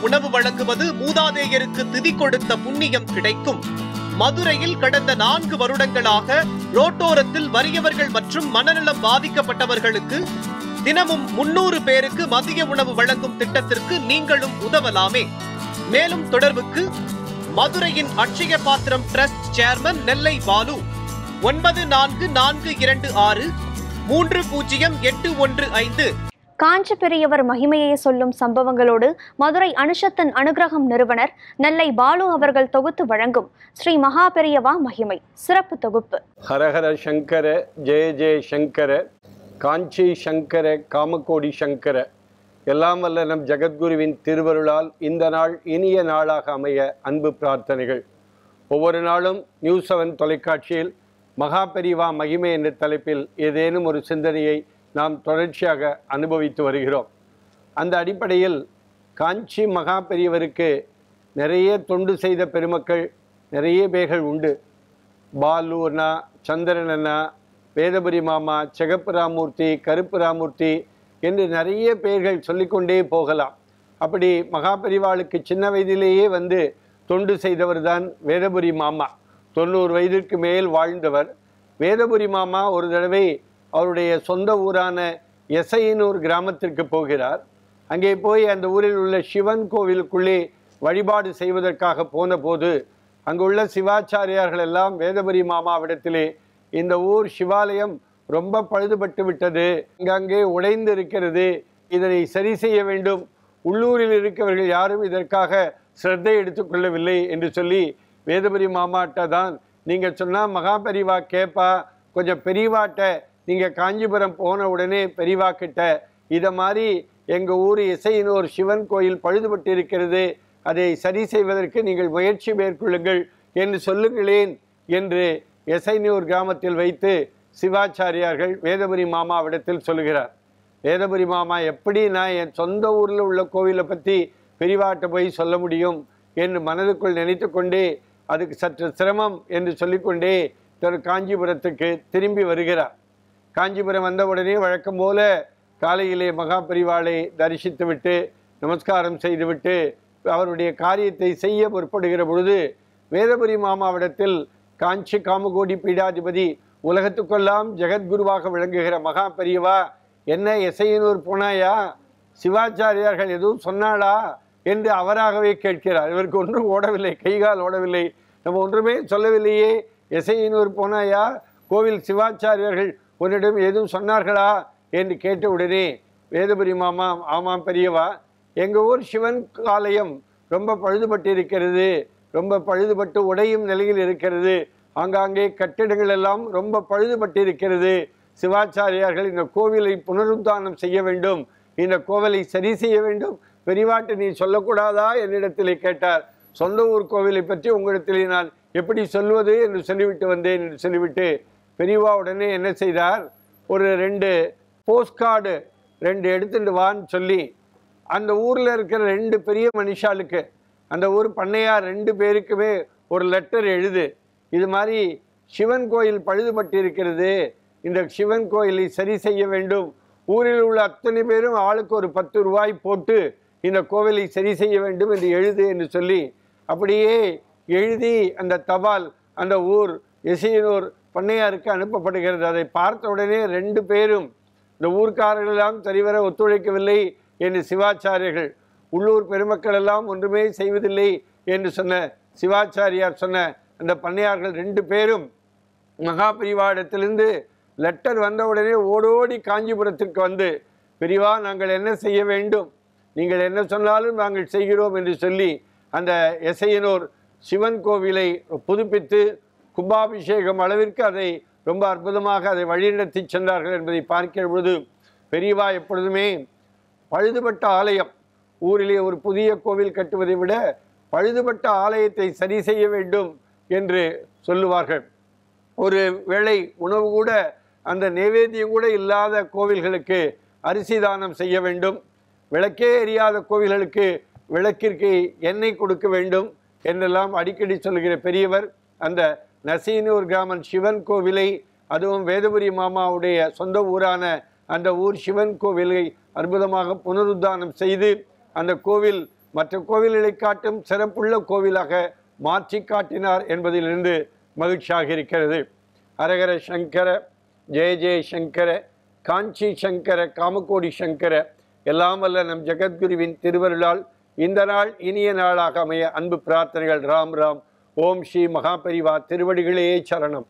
உணவு வழங்குவது மூதாதையருக்கு திதி கொடுத்த புண்ணியம் கிடைக்கும். மதுரையில் கடந்த 4 வருடங்களாக ரோட்டோரத்தில் வறியவர்கள் மற்றும் மனநலம் பாதிக்கப்பட்டவர்களுக்கு தினமும் 300 பேருக்கு மதிய உணவு வழங்கும் திட்டத்திற்கு நீங்களும் உதவலாமே. மேலும் தொடர்புக்கு மதுரையின் அட்சய பாத்திரம் டிரஸ்ட் சேர்மன் நெல்லை பாலு 9446300815. காஞ்சி பெரியவர் மகிமையை சொல்லும் சம்பவங்களோடு மதுரை அனுஷத்தன் அனுகிரகம் நிறுவனர் நெல்லை பாலு அவர்கள் தொகுத்து வழங்கும் ஸ்ரீ மகா பெரியவா மகிமை சிறப்பு தொகுப்பு. ஹரஹர சங்கர ஜெய ஜெய சங்கர காஞ்சி சங்கர காமகோடி சங்கர. எல்லாம் வல்ல நம் ஜெகத்குருவின் திருவருளால் இந்த நாள் இனிய நாளாக அமைய அன்பு பிரார்த்தனைகள். ஒவ்வொரு நாளும் நியூஸ் 7 தொலைக்காட்சியில் மகா பெரியவா மகிமை என்ற தலைப்பில் ஏதேனும் ஒரு சிந்தனையை நாம் தொடர்ச்சியாக அனுபவித்து வருகிறோம். அந்த அடிப்படையில் காஞ்சி மகா பெரியவருக்கு நிறைய தொண்டு செய்த பெருமக்கள் நிறைய பேர்கள் உண்டு. பாலு அண்ணா, சந்திரன் அண்ணா, வேதபுரி மாமா, சிகப்பு ராமூர்த்தி, கருப்பு ராமூர்த்தி என்று நிறைய பேர்கள் சொல்லிக்கொண்டே போகலாம். அப்படி மகா பெரியவாளுக்கு சின்ன வயதிலேயே வந்து தொண்டு செய்தவர் தான் வேதபுரி மாமா. 90 வயதிற்கு மேல் வாழ்ந்தவர். வேதபுரி மாமா ஒரு தடவை அவருடைய சொந்த ஊரான எசையனூர் கிராமத்திற்கு போகிறார். அங்கே போய் அந்த ஊரில் உள்ள சிவன் கோவிலுக்குள்ளே வழிபாடு செய்வதற்காக போன போது அங்குள்ள சிவாச்சாரியார்கள் எல்லாம் வேதபுரி மாமாவிடத்திலே இந்த ஊர் சிவாலயம் ரொம்ப பழுதுபட்டு விட்டது, அங்கங்கே உடைந்து இருக்கிறது, இதனை சரி செய்ய வேண்டும், உள்ளூரில் இருக்கிறவர்கள் யாரும் இதற்காக சிரத்தை எடுத்துக்கொள்ளவில்லை என்று சொல்லி வேதபுரி மாமாட்ட தான் நீங்கள் சொன்னால் மகா பெரியவா கேட்பா, கொஞ்சம் பெரியவாட்ட நீங்கள் காஞ்சிபுரம் போன உடனே பெரியவா கிட்ட இதை மாதிரி எங்கள் ஊர் இசையினோர் சிவன் கோயில் பழுதுபட்டு இருக்கிறது, அதை சரி செய்வதற்கு நீங்கள் முயற்சி மேற்கொள்ளுங்கள் என்று சொல்லுங்களேன் என்று எசைனூர் கிராமத்தில் வைத்து சிவாச்சாரியார்கள் வேதபுரி மாமாவிடத்தில் சொல்லுகிறார். வேதபுரி மாமா எப்படி நான் என் சொந்த ஊரில் உள்ள கோவிலை பற்றி பெரியவாட்ட போய் சொல்ல முடியும் என்று மனதுக்குள் நினைத்து கொண்டே அதுக்கு சற்று சிரமம் என்று சொல்லிக்கொண்டே காஞ்சிபுரத்துக்கு திரும்பி வருகிறார். காஞ்சிபுரம் வந்த உடனே வழக்கம் போல காலையிலே மகா பெரியவாளை தரிசித்துவிட்டு நமஸ்காரம் செய்துவிட்டு அவருடைய காரியத்தை செய்ய முற்படுகிற பொழுது வேதபுரி மாமாவிடத்தில் காஞ்சி காமகோடி பீடாதிபதி உலகத்துக்கெல்லாம் ஜெகத்குருவாக விளங்குகிற மகா பெரியவா என்ன எசையனூர் போனாயா, சிவாச்சாரியார்கள் எதுவும் சொன்னாளா என்று அவராகவே கேட்கிறார். இவருக்கு ஒன்றும் ஓடவில்லை, கைகால் ஓடவில்லை, நம்ம ஒன்றுமே சொல்லவில்லையே, எசையனூர் போனாயா, கோவில் சிவாச்சாரியர்கள் உன்னிடம் எதுவும் சொன்னார்களா என்று கேட்ட உடனே வேதபுரி மாமா ஆமாம் பெரியவா, எங்கள் ஊர் சிவன் ஆலயம் ரொம்ப பழுதுபட்டு இருக்கிறது, ரொம்ப பழுதுபட்டு உடையும் நிலையில் இருக்கிறது, ஆங்காங்கே கட்டிடங்கள் எல்லாம் ரொம்ப பழுதுபட்டு இருக்கிறது, சிவாச்சாரியார்கள் இந்த கோவிலை புனருத்தானம் செய்ய வேண்டும், இந்த கோவிலை சரி செய்ய வேண்டும், பெரியவாட்டு நீ சொல்லக்கூடாதா என்னிடத்திலே கேட்டார். சொந்த ஊர் கோவிலை பற்றி உங்களிடத்திலே நான் எப்படி சொல்வது என்று சொல்லிவிட்டு வந்தேன் என்று சொல்லிவிட்டு பெரியவா உடனே என்ன செய்தார், ஒரு 2 போஸ்ட் கார்டு 2 எடுத்துட்டு வான்னு சொல்லி அந்த ஊரில் இருக்கிற 2 பெரிய மனுஷாளுக்கு, அந்த ஊர் பண்ணையார் 2 பேருக்குமே ஒரு லெட்டர் எழுது, இது மாதிரி சிவன் கோயில் பழுதுபட்டு இருக்கிறது, இந்த சிவன் கோயிலை சரி செய்ய வேண்டும், ஊரில் உள்ள அத்தனை பேரும் ஆளுக்கு ஒரு 10 ரூபாய் போட்டு இந்த கோவிலை சரி செய்ய வேண்டும் என்று எழுது என்று சொல்லி அப்படியே எழுதி அந்த தபால் அந்த ஊர் எசையனூர் பண்ணையாருக்கு அனுப்பப்படுகிறது. அதை பார்த்த உடனே 2 பேரும் இந்த ஊர்க்காரர்களெல்லாம் சரிவர ஒத்துழைக்கவில்லை என்று சிவாச்சாரியர்கள், உள்ளூர் பெருமக்கள் எல்லாம் ஒன்றுமே செய்வதில்லை என்று சொன்ன சிவாச்சாரியார் சொன்ன அந்த பண்ணையார்கள் 2 பேரும் மகா பெரியவாடத்திலிருந்து லெட்டர் வந்த உடனே ஓடோடி காஞ்சிபுரத்திற்கு வந்து பெரியவா நாங்கள் என்ன செய்ய வேண்டும், நீங்கள் என்ன சொன்னாலும் நாங்கள் செய்கிறோம் என்று சொல்லி அந்த எசையனூர் சிவன் கோவிலை புதுப்பித்து கும்பாபிஷேகம் அளவிற்கு அதை ரொம்ப அற்புதமாக அதை வழிநடத்தி சென்றார்கள் என்பதை பார்க்கிற பொழுது பெரியவா எப்பொழுதுமே பழுதுபட்ட ஆலயம், ஊரிலே ஒரு புதிய கோவில் கட்டுவதை விட பழுதுபட்ட ஆலயத்தை சரி செய்ய வேண்டும் என்று சொல்லுவார்கள். ஒரு வேளை உணவு கூட அந்த நைவேத்தியம் கூட இல்லாத கோவில்களுக்கு அரிசி தானம் செய்ய வேண்டும், விளக்கே எரியாத கோவில்களுக்கு விளக்கிற்கு எண்ணெய் கொடுக்க வேண்டும் என்றெல்லாம் அடிக்கடி சொல்லுகிற பெரியவர் அந்த நசீனூர் கிராமன் சிவன் கோவிலை, அதுவும் வேதபுரி மாமாவுடைய சொந்த ஊரான அந்த ஊர் சிவன் கோவிலை அற்புதமாக புனருத்தானம் செய்து அந்த கோவில் மற்ற கோவில்களை காட்டும் சிறப்புள்ள கோவிலாக மாற்றி காட்டினார் என்பதிலிருந்து மகிழ்ச்சியாக இருக்கிறது. ஹரஹர சங்கர, ஜெய ஜெய சங்கர, காஞ்சி சங்கர, காமகோடி சங்கர. எல்லாம் வல்ல நம் ஜெகத்குருவின் திருவருளால் இந்த நாள் இனிய நாளாக அமைய அன்பு பிரார்த்தனைகள். ராம் ராம். ஓம் ஸ்ரீ மகாபெரிவா திருவடிகளே சரணம்.